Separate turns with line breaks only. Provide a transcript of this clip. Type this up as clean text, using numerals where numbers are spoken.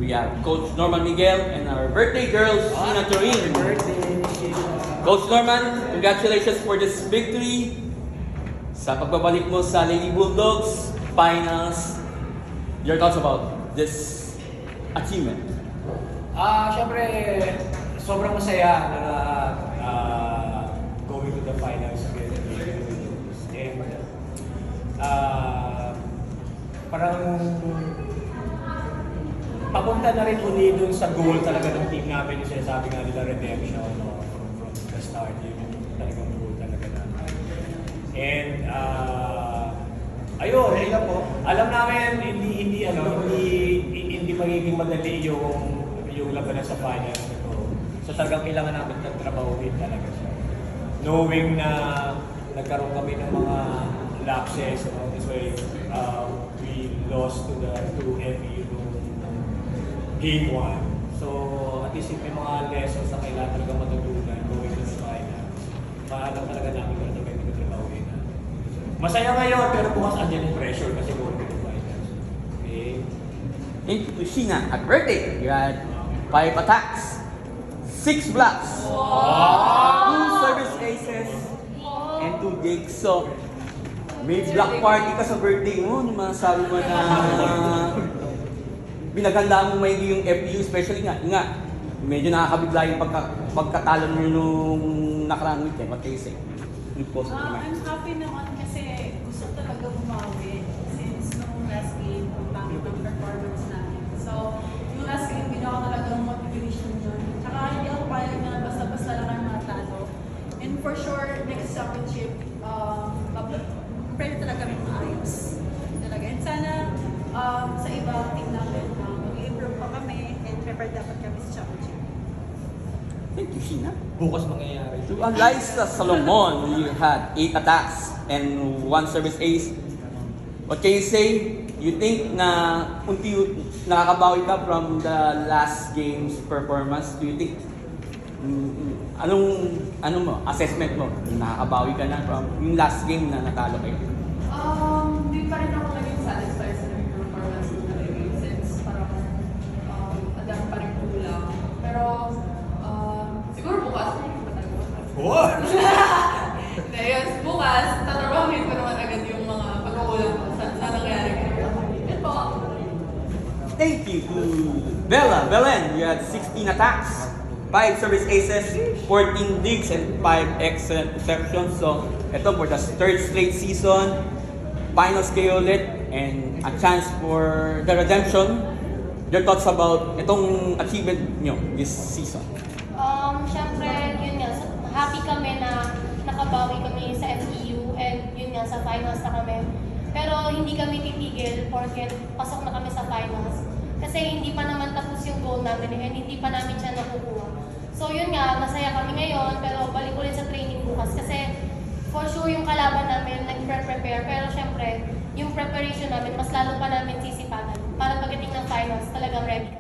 We have Coach Norman Miguel and our birthday girl, Sheena Turin. Coach Norman, congratulations for this victory sa pagbabalik mo sa Lady Bulldogs Finals. Your thoughts about this achievement?
Siyempre, sobrang masaya na going to the finals again. And parang papunta na rin uli dun sa goal talaga ng team namin, yung sinasabi nga nila redemption, no? From the start, yun yung talagang goal talaga namin. And ayun, alam namin hindi magiging madali yung labanan sa finals nito. So talagang kailangan namin nagtrabahuin talaga siya. Knowing na nagkaroon kami ng mga lapses, this way we lost to FEU game 1. So at least may mga lessons na kailangan talaga matutunan going to the finals. Maalam talaga namin kung ano kayo nagtrabahuin. Masaya ngayon, pero bukas andyan yung pressure kasi going to the finals. Okay?
Thank you to Sheena. At birthday, you had 5 attacks, 6 blocks, 2 service aces, and 2 digs. So, may block party ka sa birthday mo. Ano masasabi mo na binaganda mo maigi yung FEU, especially nga, medyo nakakabigla yung pagkatalo nyo nung nakarang weekend. What can you say?
I'm happy naman kasi gusto talaga bumawi since nung last game, ang pangit ng performance namin. So, yung last game, ginawa ko talagang motivation yun. Tsaka hindi ako payag na basta-basta lang ang matalo. And for sure, next championship, pwede talaga kami maayos. Talaga. And sana sa ibang team namin, mag-improve pa kami and prepared dapat kami sa championship.
Thank you, Sheena.
Bukas mangyayari.
To Eliza Salomon, you had 8 attacks and 1 service ace. What can you say? You think na nakakabawi ka from the last game's performance? Do you think anong assessment mo? Nakakabawi ka na from yung last game na natalo kayo?
Hindi pa rin ako naging satisfied sa naging performance ko na rin since parang adang pa rin kulang. Pero siguro bukas yes, bukas, tatrabahin ko naman agad yung mga pagkukulang ko sa nangyari ko. Yan po.
Thank you to Bella. Belen, you had 16 attacks, 5 service aces, 14 digs, and 5 excellent receptions. So, ito for the 3rd straight season, finals kayo ulit, and a chance for the redemption. Your thoughts about itong achievement nyo this season?
Siyempre, yun nga, happy kami na nakabawi kami sa FEU and yun nga, sa finals na kami. Pero hindi kami titigil porket pasok na kami sa finals. Kasi hindi pa naman tapos yung goal namin and hindi pa namin siya nakukuha. So yun nga, masaya kami ngayon pero balik ulit sa training bukas kasi for sure yung kalaban namin nag-prepare pero syempre yung preparation namin mas lalo pa namin sisipagan para pagdating ng finals talagang ready kami.